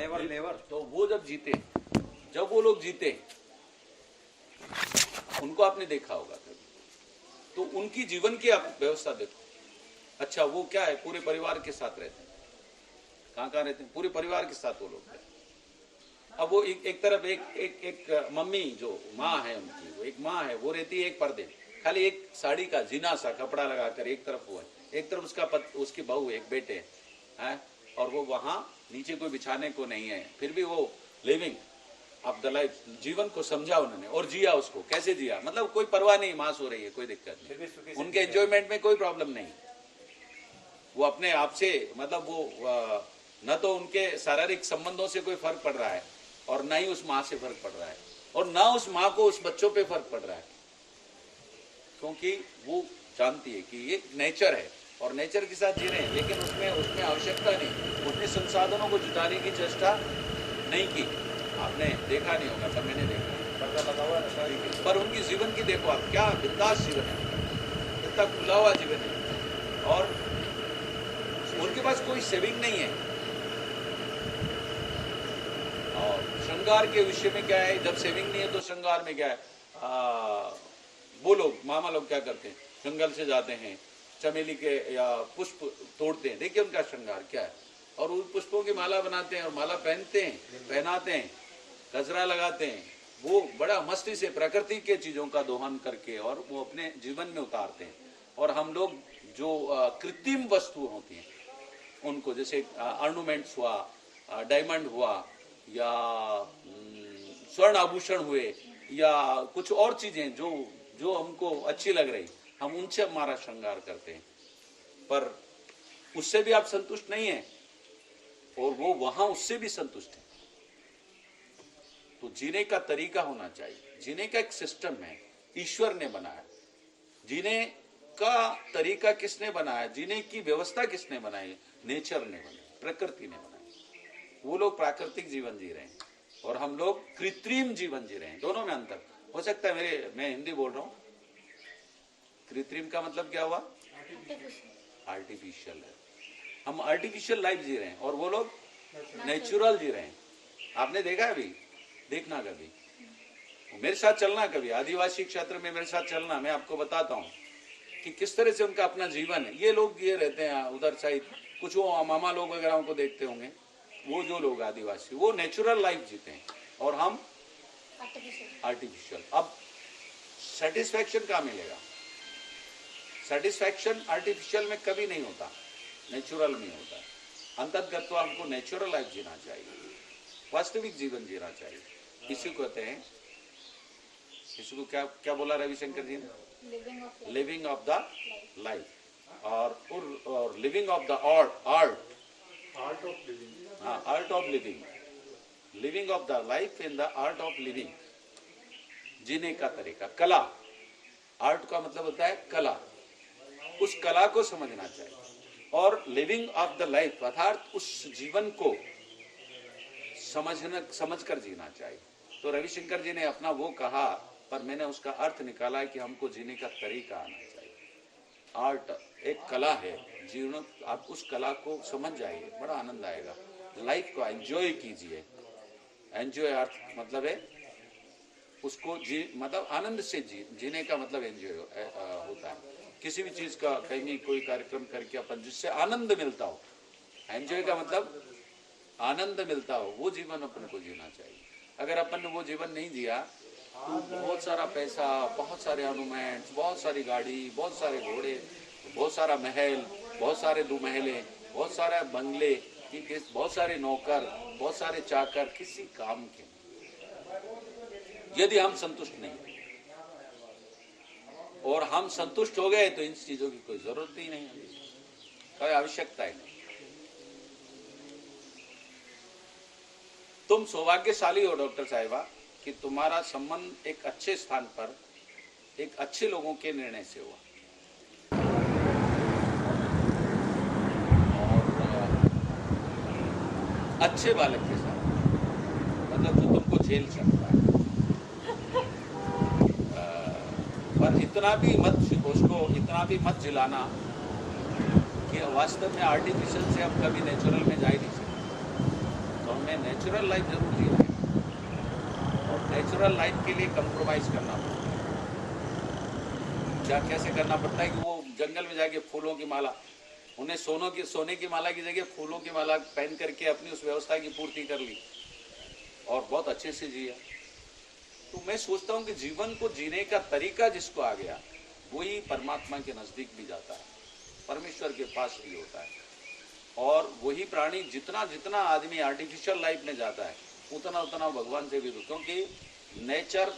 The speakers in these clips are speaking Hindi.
Never never. तो वो जब जीते, जब वो लोग जीते, उनको आपने देखा होगा कभी, तो उनकी जीवन की आप व्यवस्था देखो। अच्छा, वो क्या है, पूरे परिवार के साथ रहते हैं। कहाँ कहाँ रहते हैं? पूरे परिवार के साथ वो लोग रहते हैं। अब वो एक तरफ एक मम्मी जो माँ है उनकी, वो एक माँ है, वो रहती है एक पर्दे, खाली एक साड़ी का जीना सा कपड़ा लगाकर, एक तरफ वो है, एक तरफ उसकी बहू, एक बेटे हैं, और वो वहां नीचे कोई बिछाने को नहीं है, फिर भी वो लिविंग ऑफ द लाइफ, जीवन को समझा उन्होंने और जिया उसको। कैसे जिया? मतलब कोई परवाह नहीं, मां सो रही है, कोई दिक्कत नहीं, उनके एंजॉयमेंट में कोई प्रॉब्लम नहीं। वो अपने आप से, मतलब वो न तो उनके शारीरिक संबंधों से कोई फर्क पड़ रहा है, और न ही उस माँ से फर्क पड़ रहा है, और न उस माँ को उस बच्चों पे फर्क पड़ रहा है, क्योंकि वो जानती है कि ये नेचर है और नेचर के साथ जी रहे हैं। लेकिन उसमें आवश्यकता नहीं, उसने संसाधनों को जुटाने की चेष्टा नहीं की। आपने देखा नहीं होगा, पर मैंने देखा। पर उनकी जीवन की देखो आप, क्या बिंदास जीवन है, कितना खुला हुआ जीवन है, और उनके पास कोई सेविंग नहीं है। और श्रृंगार के विषय में क्या है, जब सेविंग नहीं है तो श्रृंगार में क्या है, वो लोग मामा लोग क्या करते हैं, जंगल से जाते हैं, चमेली के या पुष्प तोड़ते हैं, देखिए उनका श्रृंगार क्या है, और उन पुष्पों की माला बनाते हैं और माला पहनते हैं, पहनाते हैं, गजरा लगाते हैं, वो बड़ा मस्ती से प्रकृति के चीजों का दोहन करके और वो अपने जीवन में उतारते हैं। और हम लोग जो कृत्रिम वस्तु होती हैं उनको, जैसे ऑर्नामेंट्स हुआ, डायमंड हुआ, या स्वर्ण आभूषण हुए, या कुछ और चीजें जो हमको अच्छी लग रही, हम उनसे हमारा श्रृंगार करते हैं, पर उससे भी आप संतुष्ट नहीं है, और वो वहां उससे भी संतुष्ट है। तो जीने का तरीका होना चाहिए, जीने का एक सिस्टम है, ईश्वर ने बनाया। जीने का तरीका किसने बनाया, जीने की व्यवस्था किसने बनाई? नेचर ने बनाई, प्रकृति ने बनाई। वो लोग प्राकृतिक जीवन जी रहे हैं और हम लोग कृत्रिम जीवन जी रहे हैं। दोनों में अंतर हो सकता है। मैं हिंदी बोल रहा हूं। कृत्रिम का मतलब क्या हुआ? आर्टिफिशियल है। हम आर्टिफिशियल लाइफ जी रहे हैं और वो लोग नेचुरल जी रहे हैं। आपने देखा अभी, देखना कभी, मेरे साथ चलना कभी, आदिवासी क्षेत्र में मेरे साथ चलना, मैं आपको बताता हूँ कि किस तरह से उनका अपना जीवन है। ये लोग ये रहते हैं उधर साइड, कुछ वो मामा लोग वगैरह को देखते होंगे, वो जो लोग आदिवासी, वो नेचुरल लाइफ जीते हैं और हम आर्टिफिशियल। अब सेटिस्फैक्शन कहाँ मिलेगा? सेटिस्फैक्शन आर्टिफिशियल में कभी नहीं होता, नेचुरल में होता है। अंततगत तो आपको नेचुरल लाइफ जीना चाहिए, वास्तविक जीवन जीना चाहिए। इसी को कहते हैं, इसको क्या क्या बोला रविशंकर जी ने? लिविंग ऑफ द लाइफ, और living of the art art of living. हाँ, art of living, living of the life in the art of living. जीने का तरीका, कला। आर्ट का मतलब होता है कला, उस कला को समझना चाहिए। और लिविंग ऑफ द लाइफ अर्थात उस जीवन को समझ कर जीना चाहिए। तो रविशंकर जी ने अपना वो कहा, पर मैंने उसका अर्थ निकाला है कि हमको जीने का तरीका आना चाहिए। आर्ट एक कला है, जीवन, आप उस कला को समझ जाइए, बड़ा आनंद आएगा। लाइफ को एंजॉय कीजिए। एंजॉय अर्थ मतलब है उसको मतलब आनंद से जीने का मतलब एंजॉय होता है। किसी भी चीज का कहीं कोई कार्यक्रम करके अपन जिससे आनंद मिलता हो, एंजॉय का मतलब आनंद मिलता हो, वो जीवन अपन को जीना चाहिए। अगर अपन ने वो जीवन नहीं जिया तो बहुत सारा पैसा, बहुत सारे ऑर्नामेंट्स, बहुत सारी गाड़ी, बहुत सारे घोड़े, बहुत सारा महल, बहुत सारे दुमहले, बहुत सारे बंगले, बहुत सारे नौकर, बहुत सारे चाकर, किसी काम के यदि हम संतुष्ट नहीं और हम संतुष्ट हो गए तो इन चीजों की कोई जरूरत ही नहीं है, कोई आवश्यकता ही नहीं। तुम सौभाग्यशाली हो डॉक्टर साहिबा कि तुम्हारा संबंध एक अच्छे स्थान पर, एक अच्छे लोगों के निर्णय से हुआ। और अच्छे बालक के साथ, मतलब जो तुमको झेल सकता है। पर इतना भी मत उसको, इतना भी मत जिलाना कि वास्तव में आर्टिफिशियल से हम कभी नेचुरल में जा ही नहीं सकते। तो हमें नेचुरल नेचुरल लाइफ जरूर जी रहे हैं, और नेचुरल लाइफ के लिए कंप्रोमाइज करना पड़ता है। क्या कैसे करना पड़ता है कि वो जंगल में जाके फूलों की माला, उन्हें सोने की माला की जगह फूलों की माला पहन करके अपनी उस व्यवस्था की पूर्ति कर ली और बहुत अच्छे से जिया। तो मैं सोचता हूँ कि जीवन को जीने का तरीका जिसको आ गया वही परमात्मा के नजदीक भी जाता है, परमेश्वर के पास भी होता है। और वही प्राणी जितना जितना आदमी आर्टिफिशियल लाइफ में जाता है उतना उतना भगवान से भी दूर, क्योंकि नेचर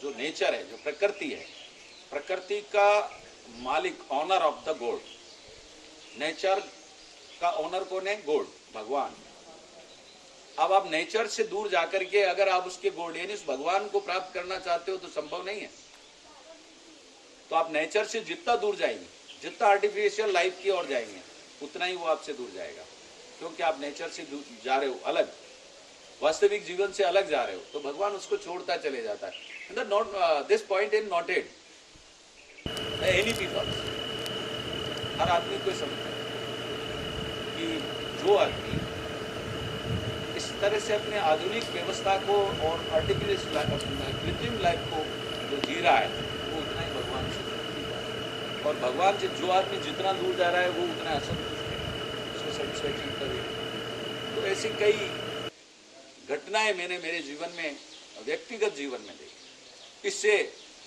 जो नेचर है, जो प्रकृति है, प्रकृति का मालिक, owner of the God, nature का ऑनर कौन है? गॉड, भगवान। अब आप नेचर से दूर जाकर के अगर आप उसके गॉड यानी उस भगवान को प्राप्त करना चाहते हो तो संभव नहीं है। तो आप नेचर से जितना दूर जाएंगे, जितना आर्टिफिशियल लाइफ की ओर जाएंगे, उतना ही वो आपसे दूर जाएगा, क्योंकि आप नेचर से दूर जा रहे हो, अलग, वास्तविक जीवन से अलग जा रहे हो, तो भगवान उसको छोड़ता चले जाता है। This point is noted any people, हर आदमी को समझता है कि जो आदमी इस तरह से अपने आधुनिक व्यवस्था को और आर्टिफिशियल कृत्रिम लाइफ को जो जी रहा है वो उतना ही भगवान से दूर जा रहा है, और भगवान से जो आदमी जितना दूर जा रहा है वो उतना असंतुष्ट है, उसको सेटिस्फैक्शन करेगा। तो ऐसी कई घटनाएं मैंने मेरे जीवन में, व्यक्तिगत जीवन में देखी। इससे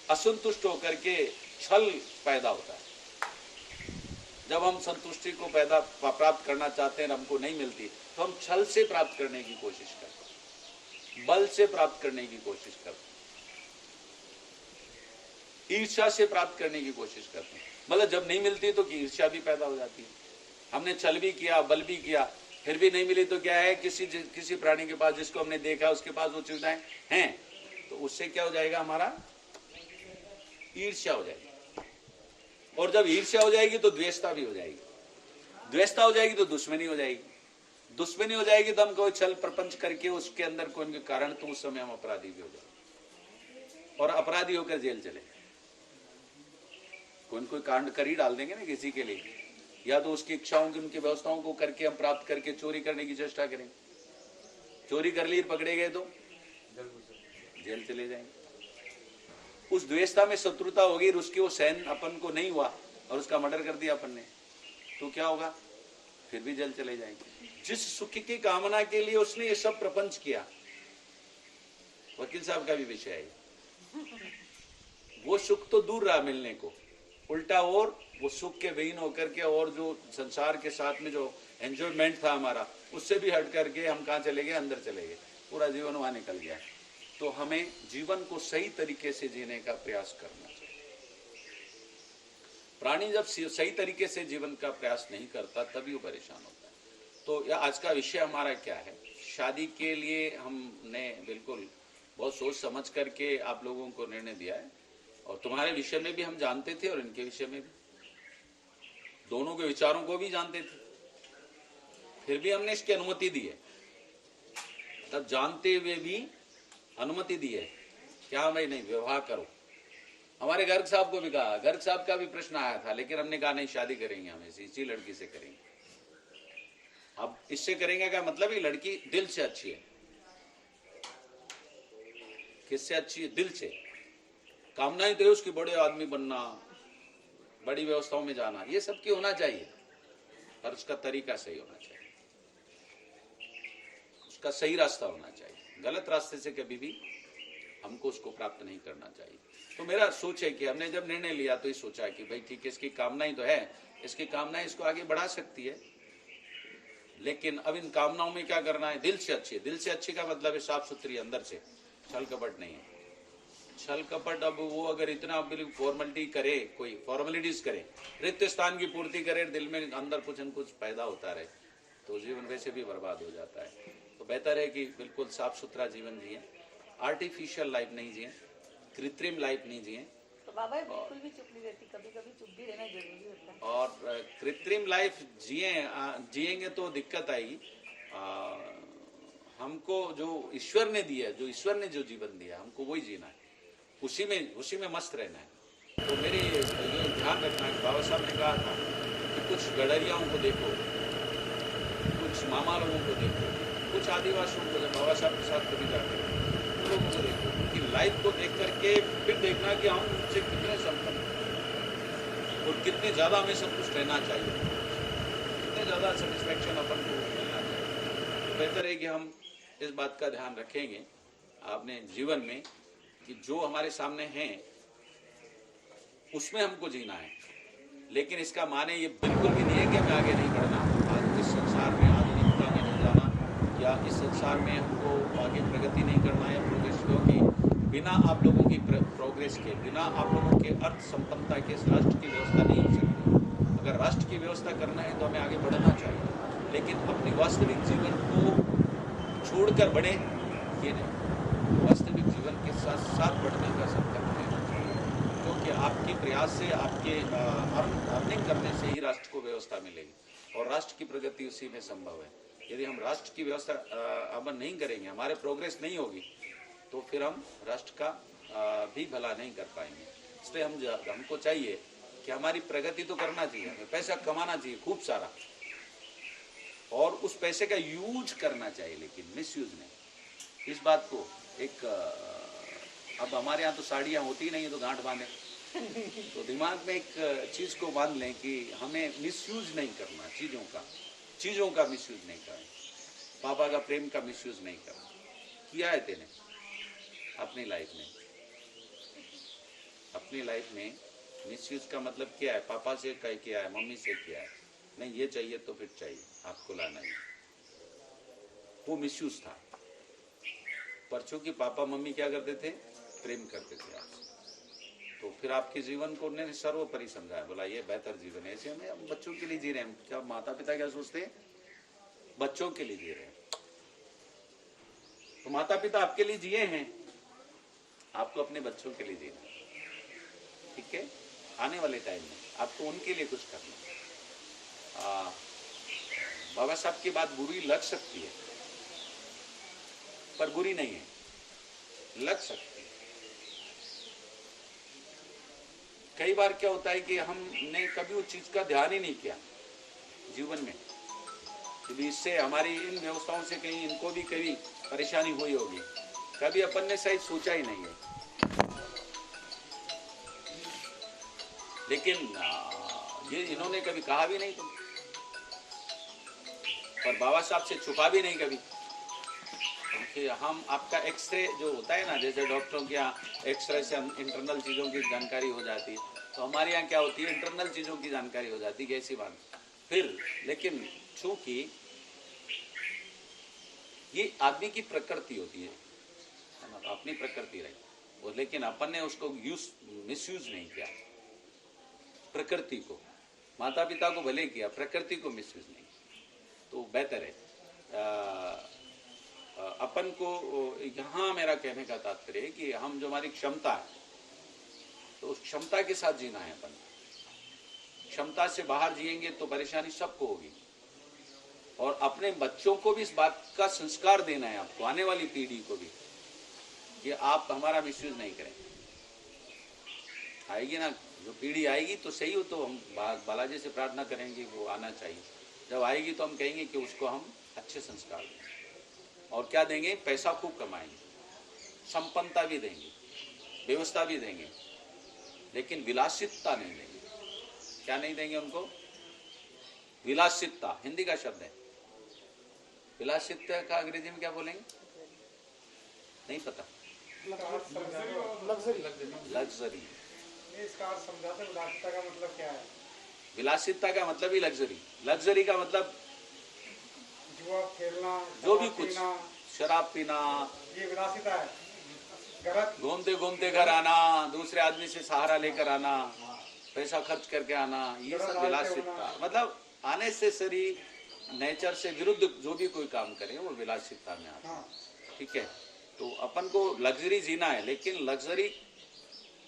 असंतुष्ट होकर के छल पैदा होता है। जब हम संतुष्टि को प्राप्त करना चाहते हैं और हमको नहीं मिलती, तो हम छल से प्राप्त करने की कोशिश करते हैं, बल से प्राप्त करने की कोशिश करते हैं, ईर्ष्या से प्राप्त करने की कोशिश करते हैं। मतलब जब नहीं मिलती तो ईर्ष्या भी पैदा हो जाती है। हमने छल भी किया, बल भी किया, फिर भी नहीं मिली तो क्या है, किसी प्राणी के पास जिसको हमने देखा उसके पास वो सुविधाएं हैं, तो उससे क्या हो जाएगा, हमारा ईर्ष्या हो जाएगी। और जब ईर्ष्या हो जाएगी तो द्वेषता भी हो जाएगी, द्वेषता हो जाएगी तो दुश्मनी हो जाएगी, दुश्मनी हो जाएगी तो हम कोई छल प्रपंच करके उसके अंदर कोई कारण, तो उस समय हम अपराधी भी हो जाएंगे और अपराधी होकर जेल चले। कोई कांड कर ही डाल देंगे ना किसी के लिए, या तो उसकी इच्छाओं की, उनकी व्यवस्थाओं को करके हम प्राप्त करके चोरी करने की चेष्टा करेंगे, चोरी कर ली, पकड़े गए तो जेल चले जाएंगे। उस द्वेषता में शत्रुता होगी, उसकी वो सहन अपन को नहीं हुआ और उसका मर्डर कर दिया अपन ने, तो क्या होगा, फिर भी जेल चले जाएंगे। जिस सुख की कामना के लिए उसने ये सब प्रपंच किया, वकील साहब का भी विषय है, वो सुख तो दूर रहा मिलने को, उल्टा और वो सुख के विहीन होकर के और जो संसार के साथ में जो एंजॉयमेंट था हमारा, उससे भी हट करके हम कहाँ चले गए, अंदर चले गए, पूरा जीवन वहां निकल गया। तो हमें जीवन को सही तरीके से जीने का प्रयास करना चाहिए। प्राणी जब सही तरीके से जीवन का प्रयास नहीं करता तभी वो परेशान होता है। तो आज का विषय हमारा क्या है, शादी के लिए हमने बिल्कुल बहुत सोच समझ करके आप लोगों को निर्णय दिया है, और तुम्हारे विषय में भी हम जानते थे और इनके विषय में भी, दोनों के विचारों को भी जानते थे, फिर भी हमने इसकी अनुमति दी है। तब जानते हुए भी अनुमति दी है क्या, भाई नहीं विवाह करो। हमारे गर्ग साहब को भी कहा, गर्ग साहब का भी प्रश्न आया था, लेकिन हमने कहा नहीं, शादी करेंगे हम इसी लड़की से करेंगे। अब इससे करेंगे क्या मतलब, ये लड़की दिल से अच्छी है। किससे अच्छी है? दिल से। कामनाएं तो उसकी बड़े आदमी बनना, बड़ी व्यवस्थाओं में जाना, ये सब की होना चाहिए, पर उसका तरीका सही होना चाहिए, उसका सही रास्ता होना चाहिए। गलत रास्ते से कभी भी हमको उसको प्राप्त नहीं करना चाहिए। तो मेरा सोच है कि हमने जब निर्णय लिया तो ये सोचा कि भाई ठीक है, इसकी कामनाएं तो है, इसकी कामनाएं इसको आगे बढ़ा सकती है, लेकिन अब इन कामनाओं में क्या करना है, दिल से अच्छी है। दिल से अच्छी का मतलब है साफ सुथरी, अंदर से, छल कपट नहीं है। छल कपट, अब वो अगर इतना फॉर्मेलिटी करे, कोई फॉर्मेलिटीज करे, रिक्त स्थान की पूर्ति करे, दिल में अंदर कुछ न कुछ पैदा होता रहे, तो जीवन वैसे भी बर्बाद हो जाता है। तो बेहतर है कि बिल्कुल साफ सुथरा जीवन जिए, आर्टिफिशियल लाइफ नहीं जिए, कृत्रिम लाइफ नहीं जिए। तो बाबा बिल्कुल भी चुप नहीं रहती, कभी कभी चुप भी रहना जरूरी होता है। और कृत्रिम लाइफ जिएंगे तो दिक्कत आएगी। हमको जो ईश्वर ने दिया, जो ईश्वर ने जो जीवन दिया, हमको वही जीना है, उसी में मस्त रहना है। तो मेरे ये ध्यान रखना है, बाबा साहब ने कहा था कि कुछ गडरियाओं को देखो, कुछ मामा लोगों को देखो, आदिवासियों को, जब बाबा साहब के साथ कभी जाते हैं उन लोगों को देखो, उनकी लाइफ को देख करके फिर देखना कि हम उनसे कितने संपन्न और कितने ज़्यादा हमें सब कुछ रहना चाहिए, कितने ज़्यादा सेटिस्फैक्शन अपन को मिलना चाहिए। तो बेहतर है कि हम इस बात का ध्यान रखेंगे अपने जीवन में कि जो हमारे सामने हैं उसमें हमको जीना है। लेकिन इसका माने ये बिल्कुल भी नहीं है कि हमें आगे नहीं बढ़ना, आज इस संसार में आधुनिकता में नहीं जाना, या इस संसार में हमको आगे प्रगति नहीं करना है, प्रोग्रेस, क्योंकि बिना आप लोगों की प्रोग्रेस के, बिना आप लोगों के अर्थ संपन्नता के इस राष्ट्र की व्यवस्था नहीं हो सकती। अगर राष्ट्र की व्यवस्था करना है तो हमें आगे बढ़ना चाहिए, लेकिन अपनी वास्तविक जीवन को छोड़कर बढ़े ये नहीं, वास्तविक जीवन के साथ साथ बढ़ने का संकल्प लेना चाहिए, क्योंकि आपके प्रयास से, आपके अर्निंग करने से ही राष्ट्र को व्यवस्था मिलेगी और राष्ट्र की प्रगति उसी में संभव है। यदि हम राष्ट्र की व्यवस्था अमल नहीं करेंगे, हमारे प्रोग्रेस नहीं होगी, तो फिर हम राष्ट्र का भी भला नहीं कर पाएंगे। इसलिए हमको चाहिए कि हमारी प्रगति तो करना चाहिए, हमें पैसा कमाना चाहिए खूब सारा, और उस पैसे का यूज करना चाहिए, लेकिन मिसयूज नहीं। इस बात को एक अब हमारे यहाँ तो साड़ियाँ होती नहीं है तो गांठ बांधे, तो दिमाग में एक चीज़ को बांध लें कि हमें मिसयूज नहीं करना चीज़ों का मिसयूज नहीं करना, पापा का प्रेम का मिसयूज नहीं करना। किया है तेने अपनी लाइफ में मिसयूज का मतलब क्या है? पापा से कह किया है, मम्मी से किया है, नहीं ये चाहिए तो फिर चाहिए, आपको लाना ही, वो मिसयूज था। पर चूंकि पापा मम्मी क्या करते थे? प्रेम करते थे आपसे, तो फिर आपके जीवन को उन्होंने सर्वोपरि समझाया, बोला ये बेहतर जीवन है। ऐसे हम बच्चों के लिए जी रहे हैं, क्या माता पिता क्या सोचते हैं? बच्चों के लिए जी रहे हैं। तो माता पिता आपके लिए जिए हैं, आपको अपने बच्चों के लिए जीना, ठीक है? आने वाले टाइम में आपको उनके लिए कुछ करना। बाबा साहब की बात बुरी लग सकती है, पर बुरी नहीं है, लग सकती है। कई बार क्या होता है कि हमने कभी उस चीज का ध्यान ही नहीं किया जीवन में, क्योंकि इससे हमारी इन व्यवस्थाओं से कहीं इनको भी कभी परेशानी हुई होगी, कभी अपन ने शायद सोचा ही नहीं है। लेकिन ये इन्होंने कभी कहा भी नहीं, तुम पर बाबा साहब से छुपा भी नहीं कभी, कि हम आपका एक्सरे जो होता है ना, जैसे डॉक्टरों के यहाँ एक्सरे से हम इंटरनल चीज़ों की जानकारी हो जाती है, तो हमारे यहाँ क्या होती है? इंटरनल चीज़ों की जानकारी हो जाती है, ऐसी बात। फिर लेकिन चूंकि ये आदमी की प्रकृति होती है ना, अपनी प्रकृति रही, और लेकिन अपन ने उसको मिसयूज नहीं किया, प्रकृति को, माता पिता को भले किया, प्रकृति को मिसयूज नहीं, तो बेहतर है। अपन को यहाँ मेरा कहने का तात्पर्य है कि हम जो हमारी क्षमता है, तो उस क्षमता के साथ जीना है। अपन क्षमता से बाहर जिएंगे तो परेशानी सबको होगी, और अपने बच्चों को भी इस बात का संस्कार देना है, आपको, आने वाली पीढ़ी को भी, कि आप हमारा मिसयूज नहीं करें। आएगी ना जो पीढ़ी आएगी तो सही हो, तो हम बालाजी से प्रार्थना करेंगे वो आना चाहिए। जब आएगी तो हम कहेंगे कि उसको हम अच्छे संस्कार दें, और क्या देंगे? पैसा खूब कमाएंगे, संपन्नता भी देंगे, व्यवस्था भी देंगे, लेकिन विलासितता नहीं देंगे। क्या नहीं देंगे उनको? विलासितता हिंदी का शब्द है, विलासितता का अंग्रेजी में क्या बोलेंगे? नहीं पता। लग्जरी। विलासितता का मतलब क्या है? विलासितता का मतलब ही लग्जरी। लग्जरी का मतलब जुआ खेलना, जो भी कुछ, शराब पीना, ये विलासिता है। घूमते घूमते घर आना, दूसरे आदमी से सहारा लेकर आना, पैसा खर्च करके आना, ये सब विलासितता, मतलब अनेसेसरी नेचर से विरुद्ध जो भी कोई काम करे वो विलासितता में आता है, ठीक है? तो अपन को लग्जरी जीना है, लेकिन लग्जरी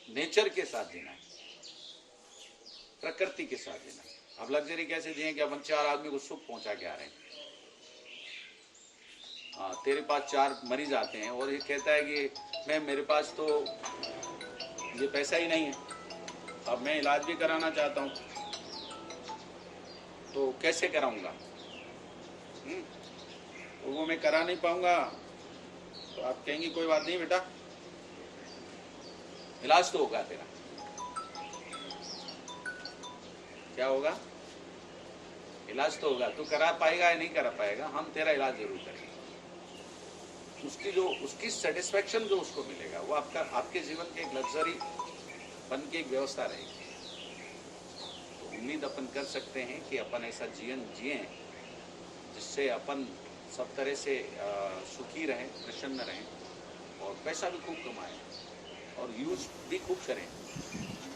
नेचर के साथ जीना है, प्रकृति के साथ जीना है। अब लग्जरी कैसे जिए कि अपन 4 आदमी को सुख पहुंचा के आ रहे हैं। तेरे पास 4 मरीज आते हैं और ये कहता है कि मेरे पास तो ये पैसा ही नहीं है, अब मैं इलाज भी कराना चाहता हूँ, तो कैसे कराऊंगा? वो मैं करा नहीं पाऊंगा तो आप कहेंगे कोई बात नहीं बेटा, इलाज तो होगा तेरा। क्या होगा? इलाज तो होगा। तू करा पाएगा या नहीं करा पाएगा, हम तेरा इलाज जरूर करेंगे। उसकी सेटिस्फेक्शन जो उसको मिलेगा वो आपके जीवन के एक लग्जरी बन के एक व्यवस्था रहेगी। तो उम्मीद अपन कर सकते हैं कि अपन ऐसा जीवन जिए जिससे अपन सब तरह से सुखी रहें, प्रसन्न रहें और पैसा भी खूब कमाएं और यूज भी खूब करें,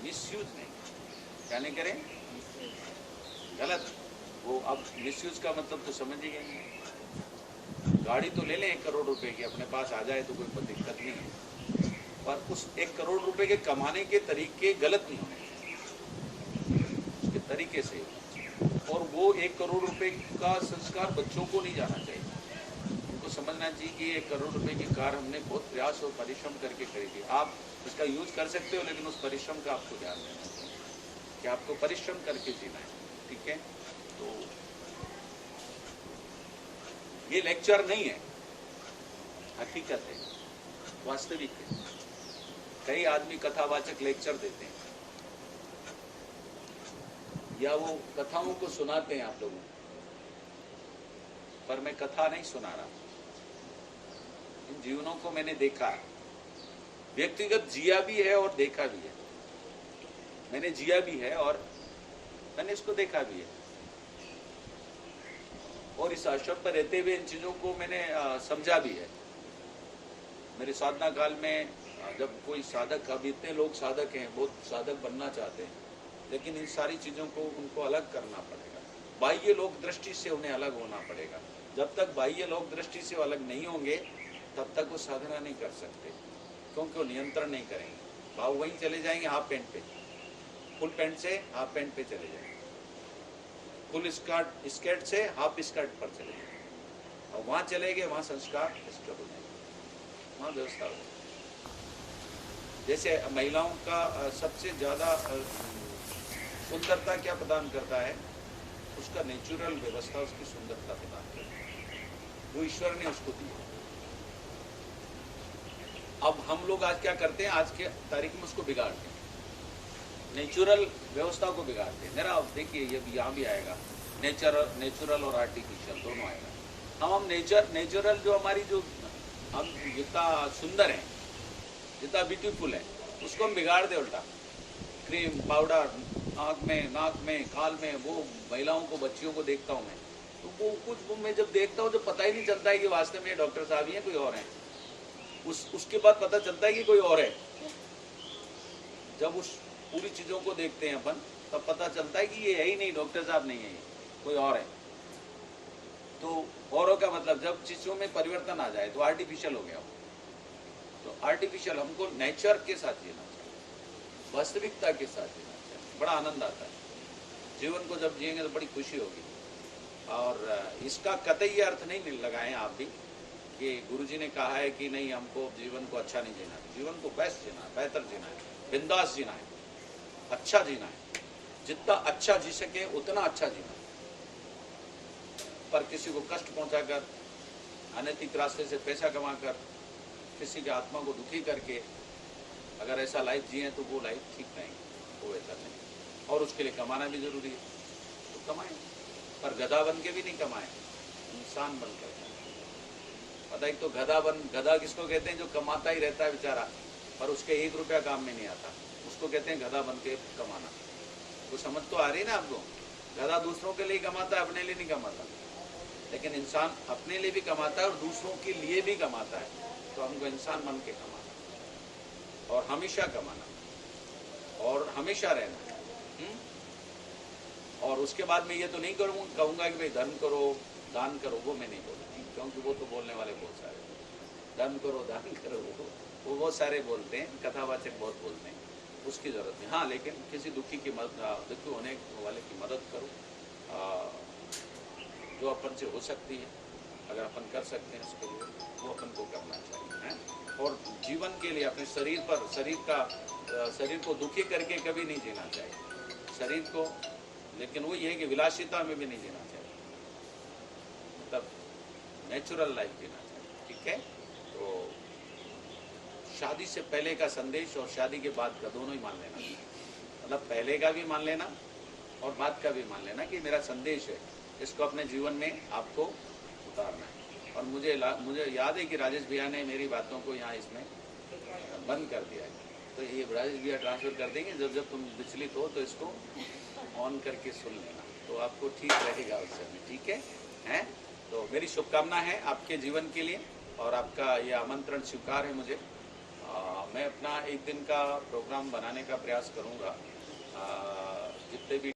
मिसयूज नहीं। क्या नहीं करें? गलत। वो अब मिसयूज का मतलब तो समझ ही गए। गाड़ी तो ले लें 1 करोड़ रुपए की, अपने पास आ जाए तो कोई दिक्कत नहीं है, पर उस 1 करोड़ रुपए के कमाने के तरीके गलत नहीं होने चाहिए, उसके तरीके से। और वो 1 करोड़ रुपए का संस्कार बच्चों को नहीं जाना चाहिए। उनको समझना चाहिए कि 1 करोड़ रुपए की कार हमने बहुत प्रयास और परिश्रम करके खरीदी। आप उसका यूज कर सकते हो, लेकिन उस परिश्रम का आपको ध्यान देना चाहिए कि आपको परिश्रम करके जीना है। ठीक है? तो ये लेक्चर नहीं है, हकीकत है, वास्तविक है। कई आदमी कथावाचक लेक्चर देते हैं या वो कथाओं को सुनाते हैं आप लोगों को, पर मैं कथा नहीं सुना रहा। इन जीवनों को मैंने देखा, व्यक्तिगत जिया भी है और देखा भी है। मैंने जिया भी है और मैंने इसको देखा भी है, और इस आश्रम पर रहते हुए इन चीजों को मैंने समझा भी है। मेरे साधना काल में जब कोई साधक, अब इतने लोग साधक हैं, बहुत साधक बनना चाहते हैं, लेकिन इन सारी चीजों को उनको अलग करना पड़ेगा। बाह्य लोक दृष्टि से उन्हें अलग होना पड़ेगा। जब तक बाह्य लोक दृष्टि से अलग नहीं होंगे तब तक वो साधना नहीं कर सकते, क्योंकि वो नियंत्रण नहीं करेंगे। भाव वहीं चले जाएंगे हाफ पैंट पे, फुल पैंट से हाफ पैंट पे चले जाएंगे, फुल स्कर्ट से हाफ स्कर्ट पर चले जाएंगे, और वहां चले गए वहां संस्कार डिस्टर्ब हो जाएंगे, वहां व्यवस्था हो जाएगी। जैसे महिलाओं का सबसे ज्यादा सुंदरता क्या प्रदान करता है? उसका नेचुरल व्यवस्था उसकी सुंदरता प्रदान करती है, वो ईश्वर ने उसको दी। अब हम लोग आज क्या करते हैं? आज के तारीख में उसको बिगाड़ते हैं, नेचुरल व्यवस्था को बिगाड़ते हैं। मेरा देखिए ये भी यहाँ भी आएगा, नेचुरल और आर्टिफिशियल दोनों आएगा। हम नेचुरल जो हमारी जो हम जितना सुंदर है, जितना ब्यूटीफुल है, उसको हम बिगाड़ दे उल्टा। क्रीम पाउडर आँख में, नाक में, खाल में, वो महिलाओं को, बच्चियों को देखता हूँ मैं, तो वो कुछ वो मैं जब देखता हूँ तो पता ही नहीं चलता है कि वास्तव में डॉक्टर साहब ही हैं, कोई और हैं। उसके बाद पता चलता है कि कोई और है। जब उस पूरी चीजों को देखते हैं अपन, तब पता चलता है कि ये है ही नहीं, डॉक्टर साहब नहीं है, ये कोई और है। तो औरों का मतलब जब चीजों में परिवर्तन आ जाए तो आर्टिफिशियल हो गया। तो आर्टिफिशियल, हमको नेचर के साथ जीना चाहिए, वास्तविकता के साथ जीना चाहिए। बड़ा आनंद आता है जीवन को जब जिएंगे तो बड़ी खुशी होगी। और इसका कतई अर्थ नहीं लगाएं आप भी कि गुरुजी ने कहा है कि नहीं हमको जीवन को अच्छा नहीं जीना है। जीवन को बेस्ट जीना है, बेहतर जीना है, बिंदास जीना है, अच्छा जीना है। जितना अच्छा जी सके उतना अच्छा जीना है। पर किसी को कष्ट पहुंचाकर, अनैतिक रास्ते से पैसा कमाकर, किसी की आत्मा को दुखी करके अगर ऐसा लाइफ जिए तो वो लाइफ ठीक रहेगी, वो ऐसा नहीं। और उसके लिए कमाना भी जरूरी है, तो कमाएं, पर गधा बन के भी नहीं कमाएं, इंसान बनकर। पता एक तो गधा किसको कहते हैं? जो कमाता ही रहता है बेचारा, पर उसके 1 रुपया काम में नहीं आता, उसको कहते हैं गधा बन के कमाना। वो समझ तो आ रही है ना आपको? गधा दूसरों के लिए कमाता है, अपने लिए नहीं कमाता। लेकिन इंसान अपने लिए भी कमाता है और दूसरों के लिए भी कमाता है। तो हमको इंसान बन के कमाना और हमेशा कमाना और हमेशा रहना। और उसके बाद मैं ये तो नहीं कहूँगा कि भाई धर्म करो, दान करो, वो मैं नहीं बोलूँगा, क्योंकि वो तो बोलने वाले बहुत सारे, धर्म करो, दान करो, वो बहुत सारे बोलते हैं, कथावाचक बहुत बोलते हैं, उसकी जरूरत नहीं। हाँ, लेकिन किसी दुखी होने वाले की मदद करो, जो अपन से हो सकती है, अगर अपन कर सकते हैं उसके लिए वो अपन को करना चाहिए है। और जीवन के लिए अपने शरीर को दुखी करके कभी नहीं जीना चाहिए शरीर को, लेकिन वो ये है कि विलासिता में भी नहीं जीना चाहिए। मतलब नेचुरल लाइफ जीना चाहिए, ठीक है। तो शादी से पहले का संदेश और शादी के बाद का दोनों ही मान लेना, मतलब पहले का भी मान लेना और बाद का भी मान लेना कि मेरा संदेश है, इसको अपने जीवन में आपको उतारना है। और मुझे याद है कि राजेश भैया ने मेरी बातों को यहाँ इसमें बंद कर दिया है, तो ये राजेश भैया ट्रांसफर कर देंगे, जब तुम विचलित हो तो इसको ऑन करके सुन लेना, तो आपको ठीक रहेगा उस समय, ठीक है। तो मेरी शुभकामना है आपके जीवन के लिए, और आपका ये आमंत्रण स्वीकार है मुझे। मैं अपना एक दिन का प्रोग्राम बनाने का प्रयास करूँगा, जितने भी